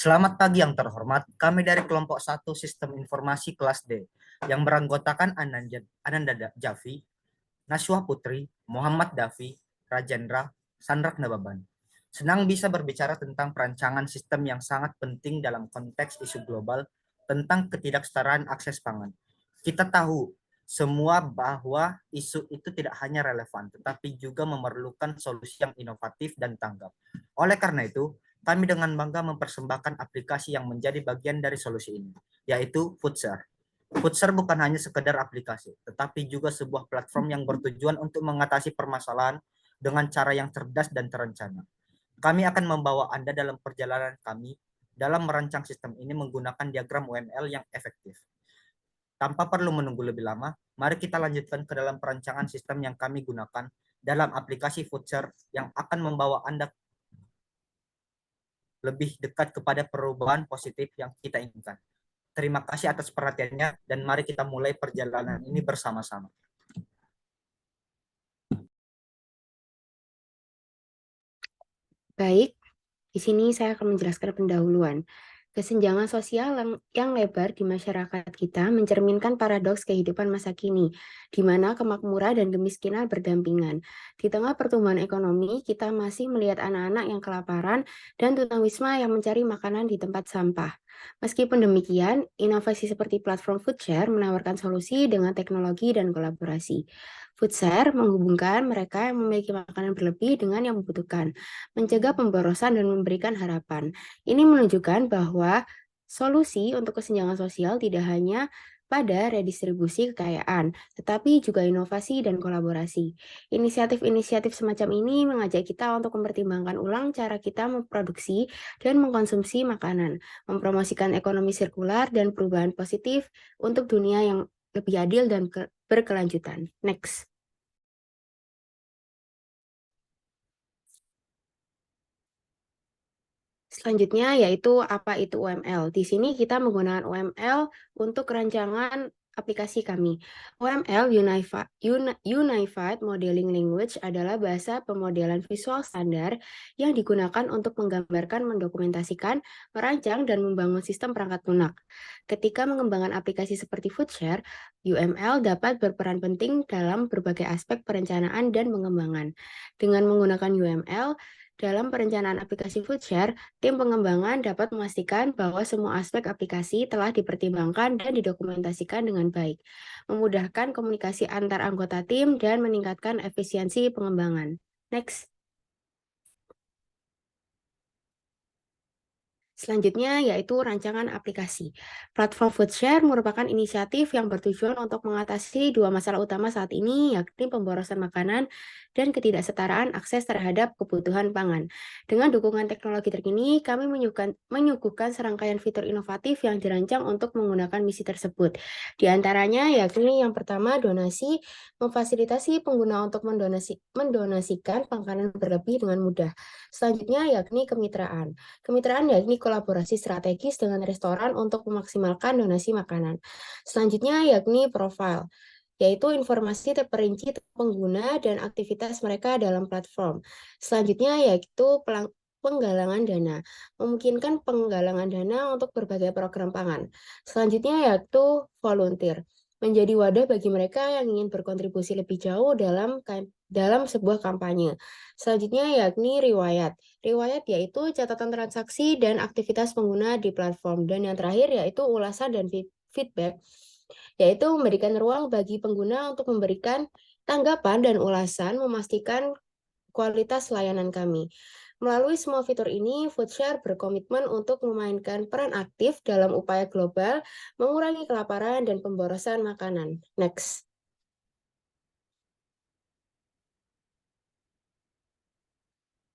Selamat pagi yang terhormat, kami dari kelompok 1 Sistem Informasi kelas D yang beranggotakan Ananda Jafi, Naswa Putri, Muhammad Dafi, Rajendra, Sandrak Nababan. Senang bisa berbicara tentang perancangan sistem yang sangat penting dalam konteks isu global tentang ketidaksetaraan akses pangan. Kita tahu semua bahwa isu itu tidak hanya relevan, tetapi juga memerlukan solusi yang inovatif dan tanggap. Oleh karena itu, kami dengan bangga mempersembahkan aplikasi yang menjadi bagian dari solusi ini, yaitu Foodshare. Foodshare bukan hanya sekedar aplikasi, tetapi juga sebuah platform yang bertujuan untuk mengatasi permasalahan dengan cara yang cerdas dan terencana. Kami akan membawa Anda dalam perjalanan kami dalam merancang sistem ini menggunakan diagram UML yang efektif. Tanpa perlu menunggu lebih lama, mari kita lanjutkan ke dalam perancangan sistem yang kami gunakan dalam aplikasi Foodshare yang akan membawa Anda lebih dekat kepada perubahan positif yang kita inginkan. Terima kasih atas perhatiannya dan mari kita mulai perjalanan ini bersama-sama. Baik, di sini saya akan menjelaskan pendahuluan. Kesenjangan sosial yang lebar di masyarakat kita mencerminkan paradoks kehidupan masa kini, di mana kemakmuran dan kemiskinan berdampingan. Di tengah pertumbuhan ekonomi, kita masih melihat anak-anak yang kelaparan dan tunawisma yang mencari makanan di tempat sampah. Meskipun demikian, inovasi seperti platform Foodshare menawarkan solusi dengan teknologi dan kolaborasi. Foodshare menghubungkan mereka yang memiliki makanan berlebih dengan yang membutuhkan, mencegah pemborosan dan memberikan harapan. Ini menunjukkan bahwa solusi untuk kesenjangan sosial tidak hanya pada redistribusi kekayaan, tetapi juga inovasi dan kolaborasi. Inisiatif-inisiatif semacam ini mengajak kita untuk mempertimbangkan ulang cara kita memproduksi dan mengkonsumsi makanan, mempromosikan ekonomi sirkular dan perubahan positif untuk dunia yang lebih adil dan berkelanjutan. Next. Selanjutnya yaitu apa itu UML. Di sini kita menggunakan UML untuk rancangan aplikasi kami. UML Unified Modeling Language adalah bahasa pemodelan visual standar yang digunakan untuk menggambarkan, mendokumentasikan, merancang, dan membangun sistem perangkat lunak. Ketika mengembangkan aplikasi seperti Foodshare, UML dapat berperan penting dalam berbagai aspek perencanaan dan pengembangan. Dengan menggunakan UML, dalam perencanaan aplikasi Foodshare, tim pengembangan dapat memastikan bahwa semua aspek aplikasi telah dipertimbangkan dan didokumentasikan dengan baik, memudahkan komunikasi antar anggota tim, dan meningkatkan efisiensi pengembangan. Next. Selanjutnya yaitu rancangan aplikasi. Platform Foodshare merupakan inisiatif yang bertujuan untuk mengatasi dua masalah utama saat ini, yakni pemborosan makanan dan ketidaksetaraan akses terhadap kebutuhan pangan. Dengan dukungan teknologi terkini, kami menyuguhkan serangkaian fitur inovatif yang dirancang untuk menggunakan misi tersebut. Di antaranya yakni yang pertama donasi, memfasilitasi pengguna untuk mendonasikan makanan berlebih dengan mudah. Selanjutnya yakni kemitraan. Kemitraan yakni kolaborasi strategis dengan restoran untuk memaksimalkan donasi makanan. Selanjutnya yakni profile, yaitu informasi terperinci pengguna dan aktivitas mereka dalam platform. Selanjutnya yaitu penggalangan dana, memungkinkan penggalangan dana untuk berbagai program pangan. Selanjutnya yaitu volunteer, menjadi wadah bagi mereka yang ingin berkontribusi lebih jauh dalam sebuah kampanye. Selanjutnya yakni riwayat. Riwayat yaitu catatan transaksi dan aktivitas pengguna di platform. Dan yang terakhir yaitu ulasan dan feedback, yaitu memberikan ruang bagi pengguna untuk memberikan tanggapan dan ulasan, memastikan kualitas layanan kami. Melalui semua fitur ini, Foodshare berkomitmen untuk memainkan peran aktif dalam upaya global, mengurangi kelaparan dan pemborosan makanan. Next.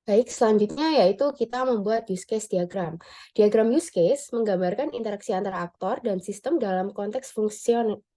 Baik, selanjutnya yaitu kita membuat use case diagram. Diagram use case menggambarkan interaksi antara aktor dan sistem dalam konteks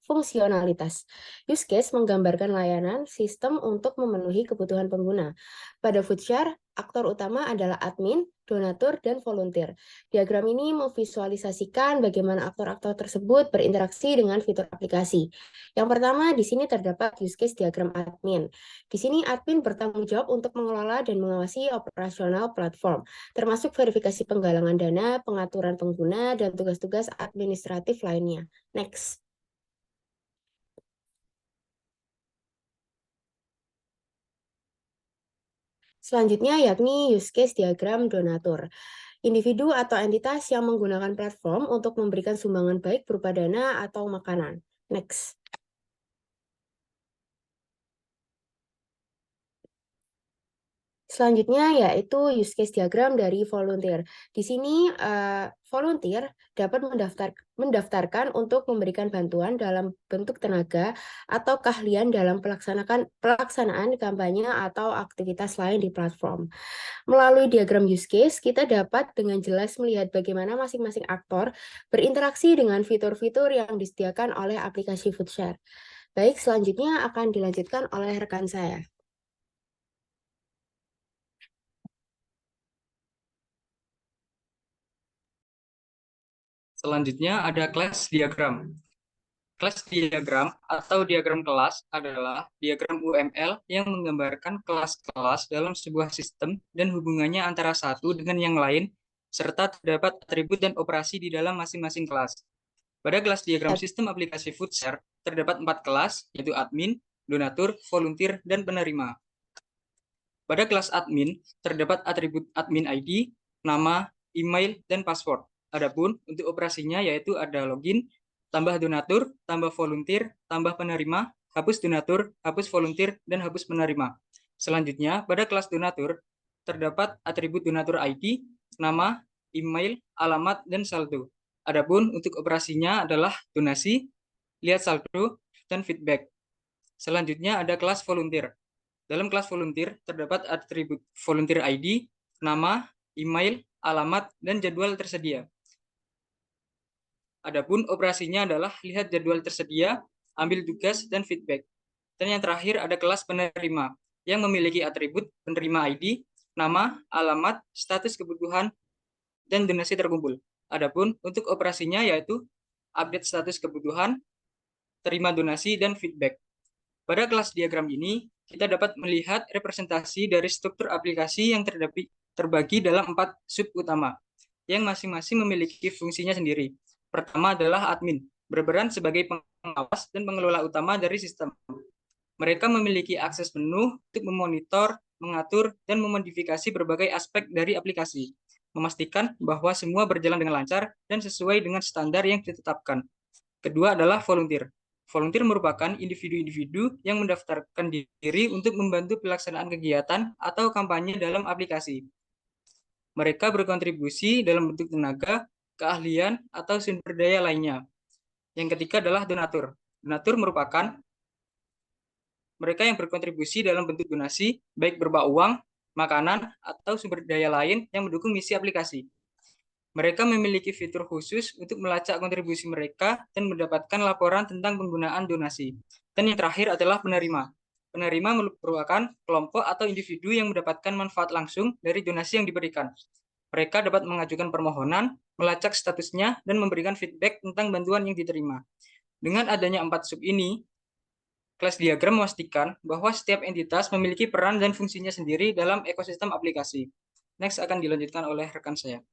fungsionalitas. Use case menggambarkan layanan sistem untuk memenuhi kebutuhan pengguna. Pada Foodshare, Aktor utama adalah admin, donatur, dan volunteer. Diagram ini memvisualisasikan bagaimana aktor-aktor tersebut berinteraksi dengan fitur aplikasi. Yang pertama, di sini terdapat use case diagram admin. Di sini admin bertanggung jawab untuk mengelola dan mengawasi operasional platform, termasuk verifikasi penggalangan dana, pengaturan pengguna, dan tugas-tugas administratif lainnya. Next. Selanjutnya yakni use case diagram donatur. Individu atau entitas yang menggunakan platform untuk memberikan sumbangan baik berupa dana atau makanan. Next. Selanjutnya yaitu use case diagram dari volunteer. Di sini volunteer dapat mendaftarkan untuk memberikan bantuan dalam bentuk tenaga atau keahlian dalam pelaksanaan kampanye atau aktivitas lain di platform. Melalui diagram use case, kita dapat dengan jelas melihat bagaimana masing-masing aktor berinteraksi dengan fitur-fitur yang disediakan oleh aplikasi Foodshare. Baik, selanjutnya akan dilanjutkan oleh rekan saya. Selanjutnya ada kelas diagram. Kelas diagram atau diagram kelas adalah diagram UML yang menggambarkan kelas-kelas dalam sebuah sistem dan hubungannya antara satu dengan yang lain, serta terdapat atribut dan operasi di dalam masing-masing kelas. Pada kelas diagram sistem aplikasi Foodshare, terdapat 4 kelas, yaitu admin, donatur, volunteer, dan penerima. Pada kelas admin, terdapat atribut admin ID, nama, email, dan password. Adapun untuk operasinya yaitu ada login, tambah donatur, tambah volunteer, tambah penerima, hapus donatur, hapus volunteer, dan hapus penerima. Selanjutnya, pada kelas donatur, terdapat atribut donatur ID, nama, email, alamat, dan saldo. Adapun untuk operasinya adalah donasi, lihat saldo, dan feedback. Selanjutnya ada kelas volunteer. Dalam kelas volunteer terdapat atribut volunteer ID, nama, email, alamat, dan jadwal tersedia. Adapun operasinya adalah lihat jadwal tersedia, ambil tugas, dan feedback. Dan yang terakhir ada kelas penerima yang memiliki atribut penerima ID, nama, alamat, status kebutuhan, dan donasi terkumpul. Adapun untuk operasinya yaitu update status kebutuhan, terima donasi, dan feedback. Pada kelas diagram ini, kita dapat melihat representasi dari struktur aplikasi yang terbagi dalam 4 sub utama, yang masing-masing memiliki fungsinya sendiri. Pertama adalah admin, berperan sebagai pengawas dan pengelola utama dari sistem. Mereka memiliki akses penuh untuk memonitor, mengatur, dan memodifikasi berbagai aspek dari aplikasi, memastikan bahwa semua berjalan dengan lancar dan sesuai dengan standar yang ditetapkan. Kedua adalah volunteer. Volunteer merupakan individu-individu yang mendaftarkan diri untuk membantu pelaksanaan kegiatan atau kampanye dalam aplikasi. Mereka berkontribusi dalam bentuk tenaga, keahlian, atau sumber daya lainnya. Yang ketiga adalah donatur. Donatur merupakan mereka yang berkontribusi dalam bentuk donasi, baik berupa uang, makanan, atau sumber daya lain yang mendukung misi aplikasi. Mereka memiliki fitur khusus untuk melacak kontribusi mereka dan mendapatkan laporan tentang penggunaan donasi. Dan yang terakhir adalah penerima. Penerima merupakan kelompok atau individu yang mendapatkan manfaat langsung dari donasi yang diberikan. Mereka dapat mengajukan permohonan, melacak statusnya, dan memberikan feedback tentang bantuan yang diterima. Dengan adanya 4 sub ini, kelas diagram memastikan bahwa setiap entitas memiliki peran dan fungsinya sendiri dalam ekosistem aplikasi. Next akan dilanjutkan oleh rekan saya.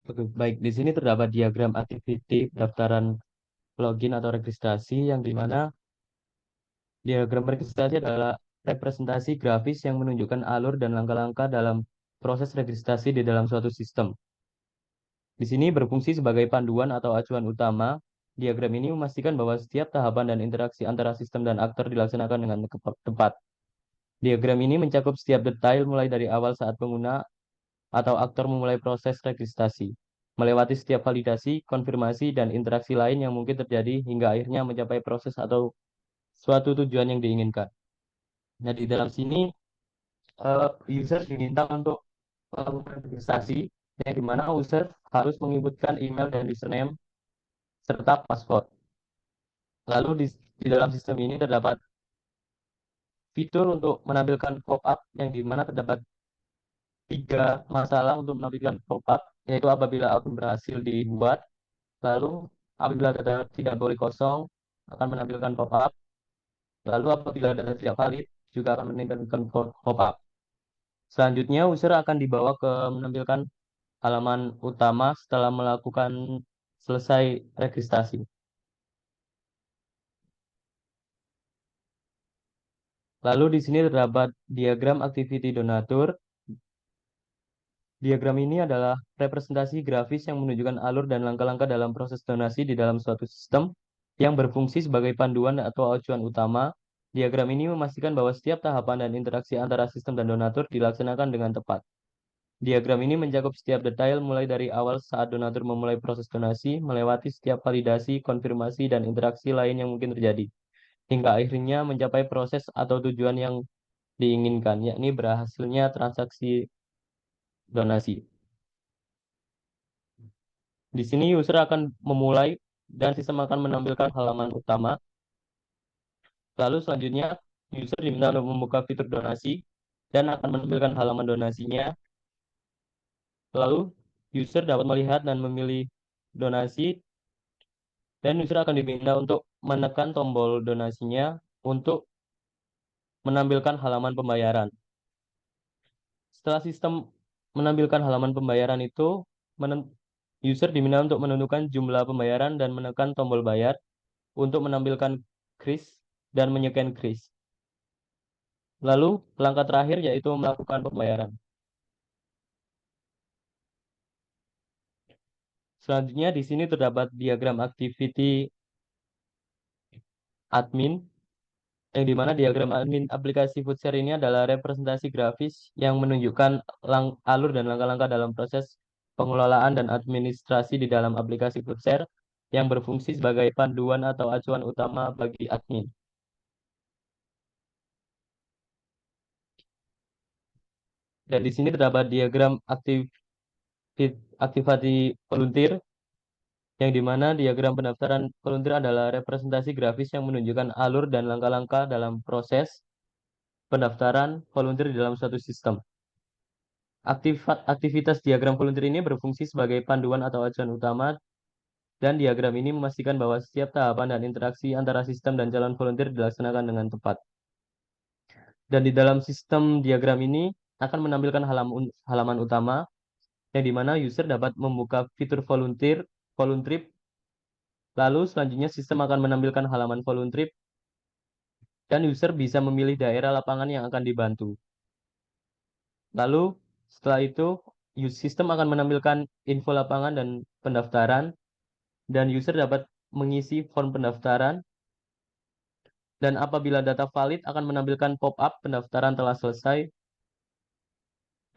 Oke, baik. Di sini terdapat diagram activity pendaftaran login atau registrasi yang dimana diagram registrasi adalah representasi grafis yang menunjukkan alur dan langkah-langkah dalam proses registrasi di dalam suatu sistem. Di sini berfungsi sebagai panduan atau acuan utama. Diagram ini memastikan bahwa setiap tahapan dan interaksi antara sistem dan aktor dilaksanakan dengan tepat. Diagram ini mencakup setiap detail mulai dari awal saat pengguna atau aktor memulai proses registrasi, melewati setiap validasi, konfirmasi, dan interaksi lain yang mungkin terjadi hingga akhirnya mencapai proses atau suatu tujuan yang diinginkan. Nah, di dalam sini user diminta untuk melakukan registrasi, yang dimana user harus menginputkan email dan username serta password. Lalu di dalam sistem ini terdapat fitur untuk menampilkan pop-up yang dimana terdapat 3 masalah untuk menampilkan pop-up, yaitu apabila akun berhasil dibuat, lalu apabila data tidak boleh kosong akan menampilkan pop-up, lalu apabila data tidak valid juga akan menampilkan pop-up. Selanjutnya, user akan dibawa ke menampilkan halaman utama setelah melakukan selesai registrasi. Lalu di sini terdapat diagram activity donatur. Diagram ini adalah representasi grafis yang menunjukkan alur dan langkah-langkah dalam proses donasi di dalam suatu sistem yang berfungsi sebagai panduan atau acuan utama. Diagram ini memastikan bahwa setiap tahapan dan interaksi antara sistem dan donatur dilaksanakan dengan tepat. Diagram ini mencakup setiap detail mulai dari awal saat donatur memulai proses donasi, melewati setiap validasi, konfirmasi, dan interaksi lain yang mungkin terjadi, hingga akhirnya mencapai proses atau tujuan yang diinginkan, yakni berhasilnya transaksi donasi. Di sini user akan memulai dan sistem akan menampilkan halaman utama. Lalu selanjutnya user diminta untuk membuka fitur donasi dan akan menampilkan halaman donasinya. Lalu user dapat melihat dan memilih donasi dan user akan diminta untuk menekan tombol donasinya untuk menampilkan halaman pembayaran. Setelah sistem menampilkan halaman pembayaran itu, user diminta untuk menentukan jumlah pembayaran dan menekan tombol bayar untuk menampilkan kris dan menyeken kris. Lalu, langkah terakhir yaitu melakukan pembayaran. Selanjutnya, di sini terdapat diagram activity admin, yang dimana diagram admin aplikasi Foodshare ini adalah representasi grafis yang menunjukkan alur dan langkah-langkah dalam proses pengelolaan dan administrasi di dalam aplikasi Foodshare yang berfungsi sebagai panduan atau acuan utama bagi admin. Dan di sini terdapat diagram aktivasi volunteer, yang dimana diagram pendaftaran volunteer adalah representasi grafis yang menunjukkan alur dan langkah-langkah dalam proses pendaftaran volunteer di dalam suatu sistem. Aktivitas diagram volunteer ini berfungsi sebagai panduan atau acuan utama, dan diagram ini memastikan bahwa setiap tahapan dan interaksi antara sistem dan calon volunteer dilaksanakan dengan tepat. Dan di dalam sistem diagram ini akan menampilkan halaman utama, yang dimana user dapat membuka fitur volunteer, voluntrip. Lalu selanjutnya sistem akan menampilkan halaman voluntrip, dan user bisa memilih daerah lapangan yang akan dibantu. Lalu setelah itu sistem akan menampilkan info lapangan dan pendaftaran, dan user dapat mengisi form pendaftaran, dan apabila data valid akan menampilkan pop-up pendaftaran telah selesai,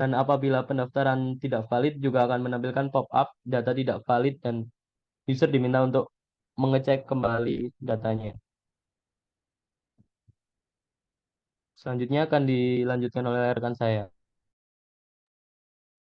dan apabila pendaftaran tidak valid juga akan menampilkan pop-up data tidak valid, dan user diminta untuk mengecek kembali datanya. Selanjutnya akan dilanjutkan oleh rekan saya.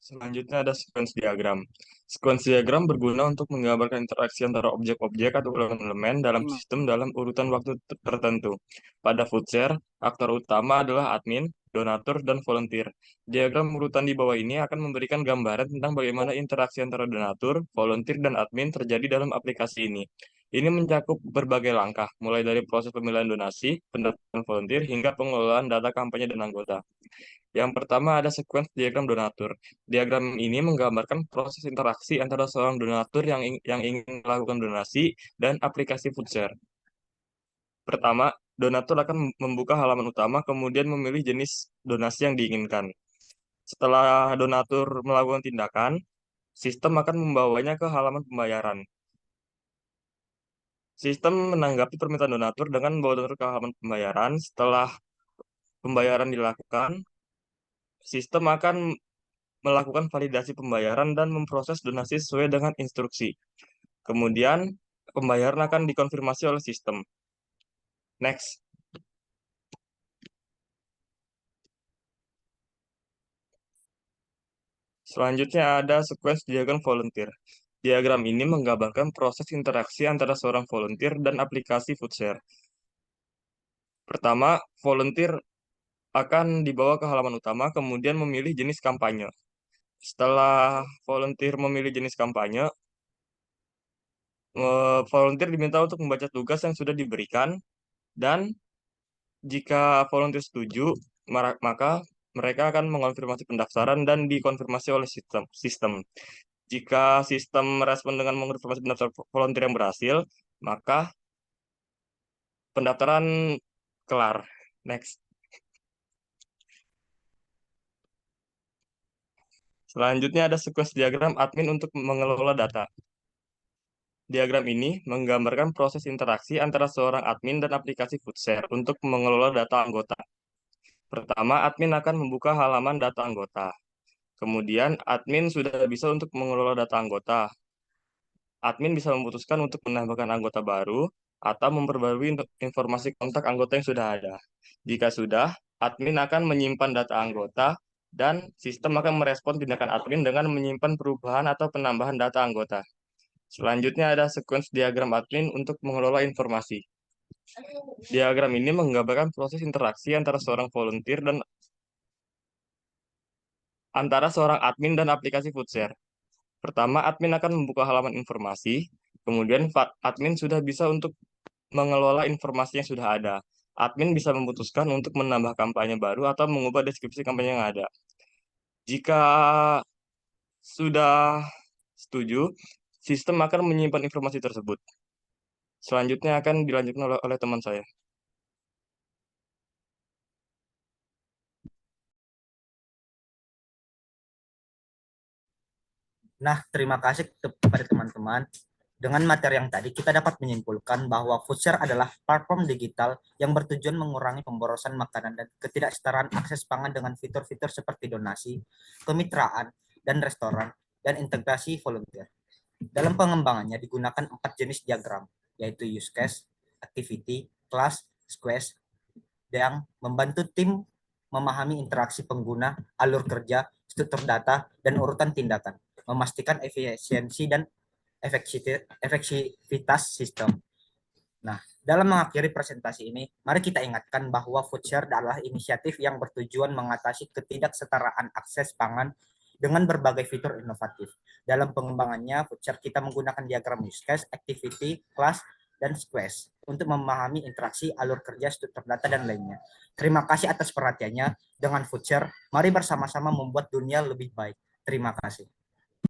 Selanjutnya ada sequence diagram. Sequence diagram berguna untuk menggambarkan interaksi antara objek-objek atau elemen dalam sistem dalam urutan waktu tertentu. Pada Foodshare, aktor utama adalah admin, donatur, dan volunteer. Diagram urutan di bawah ini akan memberikan gambaran tentang bagaimana interaksi antara donatur, volunteer, dan admin terjadi dalam aplikasi ini. Ini mencakup berbagai langkah, mulai dari proses pemilihan donasi, pendaftaran volunteer, hingga pengelolaan data kampanye dan anggota. Yang pertama ada sequence diagram donatur. Diagram ini menggambarkan proses interaksi antara seorang donatur yang ingin melakukan donasi dan aplikasi Foodshare. Pertama, donatur akan membuka halaman utama, kemudian memilih jenis donasi yang diinginkan. Setelah donatur melakukan tindakan, sistem akan membawanya ke halaman pembayaran. Sistem menanggapi permintaan donatur dengan membawa donatur ke halaman pembayaran. Setelah pembayaran dilakukan, sistem akan melakukan validasi pembayaran dan memproses donasi sesuai dengan instruksi. Kemudian, pembayaran akan dikonfirmasi oleh sistem. Next. Selanjutnya ada sequence diagram volunteer. Diagram ini menggambarkan proses interaksi antara seorang volunteer dan aplikasi FoodShare. Pertama, volunteer akan dibawa ke halaman utama, kemudian memilih jenis kampanye. Setelah volunteer memilih jenis kampanye, volunteer diminta untuk membaca tugas yang sudah diberikan, dan jika volunteer setuju, maka mereka akan mengonfirmasi pendaftaran dan dikonfirmasi oleh sistem. Jika sistem merespon dengan mengonfirmasi pendaftar volunteer yang berhasil, maka pendaftaran kelar. Next. Selanjutnya ada sequence diagram admin untuk mengelola data. Diagram ini menggambarkan proses interaksi antara seorang admin dan aplikasi FoodShare untuk mengelola data anggota. Pertama, admin akan membuka halaman data anggota. Kemudian, admin sudah bisa untuk mengelola data anggota. Admin bisa memutuskan untuk menambahkan anggota baru atau memperbarui informasi kontak anggota yang sudah ada. Jika sudah, admin akan menyimpan data anggota dan sistem akan merespon tindakan admin dengan menyimpan perubahan atau penambahan data anggota. Selanjutnya ada sequence diagram admin untuk mengelola informasi. Diagram ini menggambarkan proses interaksi antara seorang volunteer dan admin dan aplikasi FoodShare. Pertama, admin akan membuka halaman informasi, kemudian admin sudah bisa untuk mengelola informasi yang sudah ada. Admin bisa memutuskan untuk menambah kampanye baru atau mengubah deskripsi kampanye yang ada. Jika sudah setuju, sistem akan menyimpan informasi tersebut. Selanjutnya akan dilanjutkan oleh teman saya. Nah, terima kasih kepada teman-teman. Dengan materi yang tadi, kita dapat menyimpulkan bahwa FoodShare adalah platform digital yang bertujuan mengurangi pemborosan makanan dan ketidaksetaraan akses pangan dengan fitur-fitur seperti donasi, kemitraan, dan restoran, dan integrasi volunteer. Dalam pengembangannya digunakan 4 jenis diagram, yaitu use case, activity, class, squash, yang membantu tim memahami interaksi pengguna, alur kerja, struktur data, dan urutan tindakan, memastikan efisiensi dan efektivitas sistem. Nah, dalam mengakhiri presentasi ini, mari kita ingatkan bahwa FoodShare adalah inisiatif yang bertujuan mengatasi ketidaksetaraan akses pangan dengan berbagai fitur inovatif. Dalam pengembangannya, FoodShare kita menggunakan diagram use case, activity, class, dan squash untuk memahami interaksi, alur kerja, struktur data, dan lainnya. Terima kasih atas perhatiannya. Dengan FoodShare, mari bersama-sama membuat dunia lebih baik. Terima kasih.